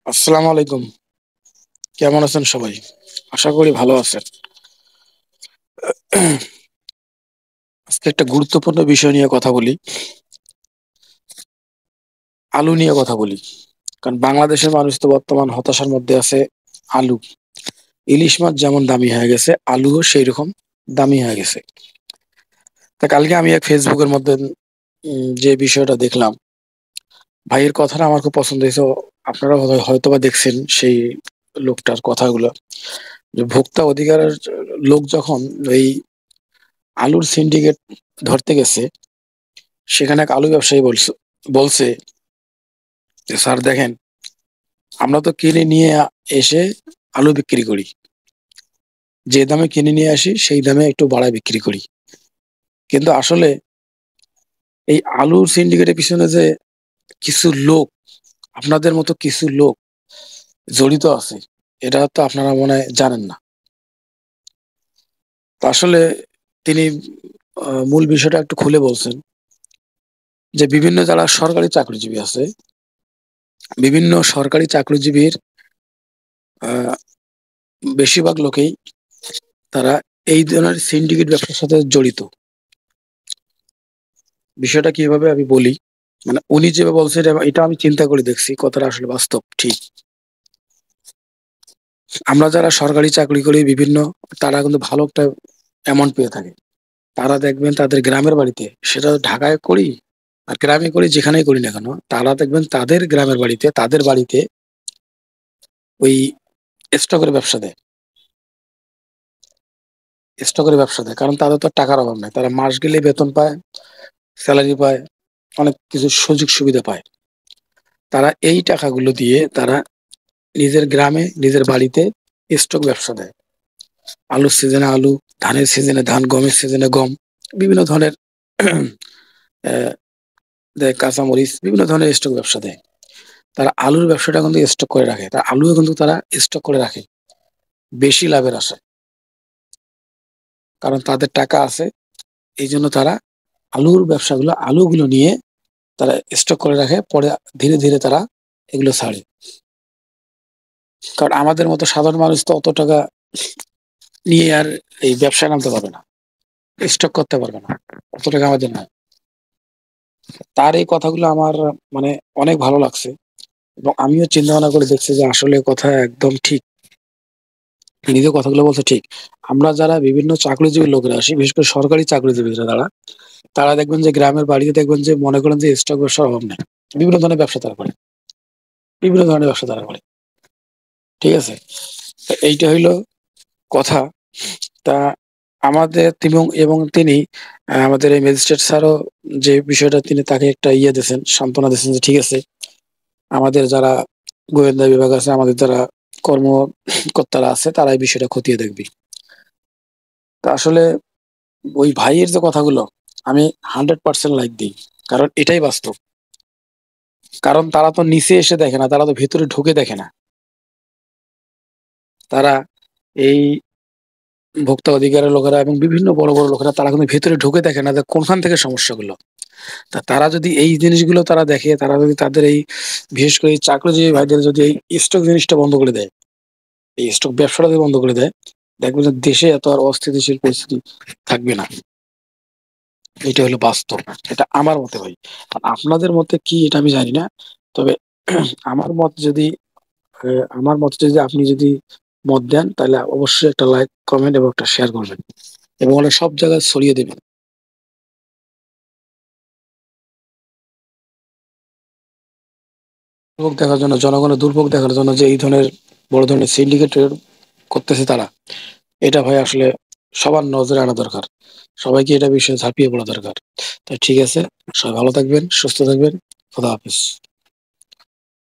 আসসালামু আলাইকুম। কেমন আছেন সবাই? আশা করি ভালো আছেন। আজকে একটা গুরুত্বপূর্ণ বিষয় নিয়ে কথা বলি। আলু নিয়ে কথা বলি। কারণ বাংলাদেশের মানুষ তো বর্তমান হতাশার মধ্যে আছে। আলু। ইলিশ মাছ যেমন দামি হয়ে গেছে, আলুও সেইরকম দামি হয়ে গেছে। তা কালকে আমি এক ফেসবুকের মধ্যে যে বিষয়টা দেখলাম, ভাইয়ের কথাটা আমার খুব পছন্দ হয়েছে। আপনারা হয়তোবা দেখছেন সেই লোকটার কথাগুলো। যে ভোক্তা অধিকারের লোক যখন এই আলুর সিন্ডিকেট ধরতে গেছে, সেখানে এক আলু ব্যবসায়ী বলছে যে, স্যার দেখেন, আমরা তো কিনে নিয়ে এসে আলু বিক্রি করি। যে দামে কিনে নিয়ে আসি সেই দামে একটু বাড়ায় বিক্রি করি। কিন্তু আসলে এই আলুর সিন্ডিকেটের পিছনে যে কিছু লোক, আপনাদের মতো কিছু লোক জড়িত আছে, এটা তো আপনারা মনে হয় জানেন না। তো আসলে তিনি মূল বিষয়টা একটু খুলে বলছেন যে বিভিন্ন যারা সরকারি চাকরিজীবী আছে, বিভিন্ন সরকারি চাকরিজীবীর আহ, বেশিরভাগ লোকেই তারা এই ধরনের সিন্ডিকেট ব্যবসার সাথে জড়িত। বিষয়টা কিভাবে আমি বলি, মানে উনি যেভাবে বলছে এটা আমি চিন্তা করে দেখছি, কথাটা আসলে বাস্তব ঠিক। আমরা যারা সরকারি চাকরি করি বিভিন্ন, তারা কিন্তু ভালো একটা অ্যামাউন্ট পেয়ে থাকে। তারা দেখবেন তাদের গ্রামের বাড়িতে, সেটা ঢাকায় করি আর গ্রামে করি, যেখানেই করি না কেন, তারা দেখবেন তাদের গ্রামের বাড়িতে, তাদের বাড়িতে ওই স্টকের ব্যবসা দেয়। স্টকের ব্যবসা দেয়, কারণ তাদের তো আর টাকার অভাব নাই, তারা মাস গেলে বেতন পায়, স্যালারি পায়, অনেক কিছু সুযোগ সুবিধা পায়। তারা এই টাকাগুলো দিয়ে তারা নিজের গ্রামে, নিজের বাড়িতে স্টক ব্যবসা দেয়। আলুর সিজনে আলু, ধানের সিজনে ধান, গমের সিজনে গম, বিভিন্ন ধরনের আহ, দেয়, কাঁচামরিচ, বিভিন্ন ধরনের স্টক ব্যবসা দেয়। তারা আলুর ব্যবসাটা কিন্তু স্টক করে রাখে, তার আলুও কিন্তু তারা স্টক করে রাখে বেশি লাভের আশায়। কারণ তাদের টাকা আছে, এই জন্য তারা আলুগুলো নিয়ে তারা স্টক করে রাখে, পরে ধীরে ধীরে তারা এগুলো ছাড়ে। কারণ আমাদের মতো সাধারণ মানুষ তো অত টাকা নিয়ে আর এই ব্যবসায় নামতে পারবে না, স্টক করতে পারবে না, অত টাকা আমাদের নাই। তার এই কথাগুলো আমার মানে অনেক ভালো লাগছে, এবং আমিও চিন্তা ভাবনা করে দেখছি যে আসলে কথা একদম ঠিক। নিজের কথাগুলো বলছে ঠিক। আমরা যারা বিভিন্ন চাকরিজীবী লোকেরা আসি, বিশেষ করে সরকারি চাকরিজীবীরা, তারা তারা দেখবেন যে গ্রামের বাড়িতে দেখবেন যে মনে করেন যে স্টক ব্যবসার অভাব নেই, বিভিন্ন ধরনের ব্যবসা তারা করে, বিভিন্ন ধরনের ব্যবসা তারা করে। ঠিক আছে, তো এইটা হইলো কথা। তা আমাদের এবং তিনি আমাদের এই ম্যাজিস্ট্রেট স্যারও যে বিষয়টা, তিনি তাকে একটা ইয়ে দিয়েছেন, সান্ত্বনা দিয়েছেন যে ঠিক আছে, আমাদের যারা গোয়েন্দা বিভাগ আছে, আমাদের যারা কর্মকর্তারা আছে, তারা এই বিষয়টা খতিয়ে দেখবে। তা আসলে ওই ভাইয়ের যে কথাগুলো, আমি 100% লাইক দিই। কারণ এটাই বাস্তব। কারণ তারা তো নিচে এসে দেখে না, তারা তো ভেতরে ঢুকে দেখে না। তারা এই ভোক্তা অধিকারের লোকেরা এবং বিভিন্ন বড় বড় লোকেরা, তারা কিন্তু ভেতরে ঢুকে দেখে না যে কোনখান থেকে সমস্যাগুলো। তা তারা যদি এই জিনিসগুলো তারা দেখে, তারা যদি তাদের এই, বিশেষ করে এই চাকরিজীবী ভাইদের যদি এই স্টক জিনিসটা বন্ধ করে দেয়, এই স্টক ব্যবসাটা যদি বন্ধ করে দেয়, দেখবেন যে দেশে এত আর অস্থিতিশীল পরিস্থিতি থাকবে না। এটা হলো বাস্তব। এটা আমার মতে ভাই। আর আপনাদের মতে কি এটা আমি জানি না। তবে আমার মত যদি আমার মতে যদি আপনি যদি মত দেন, তাহলে অবশ্যই একটা লাইক, কমেন্ট এবং একটা শেয়ার করবেন, এবং ওটা সব জায়গায় ছড়িয়ে দেবেন। দুর্ভোগ দেখার জন্য, জনগণের দুর্ভোগ দেখার জন্য যে এই ধরনের বড় ধরনের সিন্ডিকেট করতেছে তারা, এটা ভাই আসলে সবার নজরে আনা দরকার। সবাইকে এটা বিষয়ে ঝাঁপিয়ে পড়া দরকার। তাই ঠিক আছে, সবাই ভালো থাকবেন, সুস্থ থাকবেন। খোদা হাফেজ।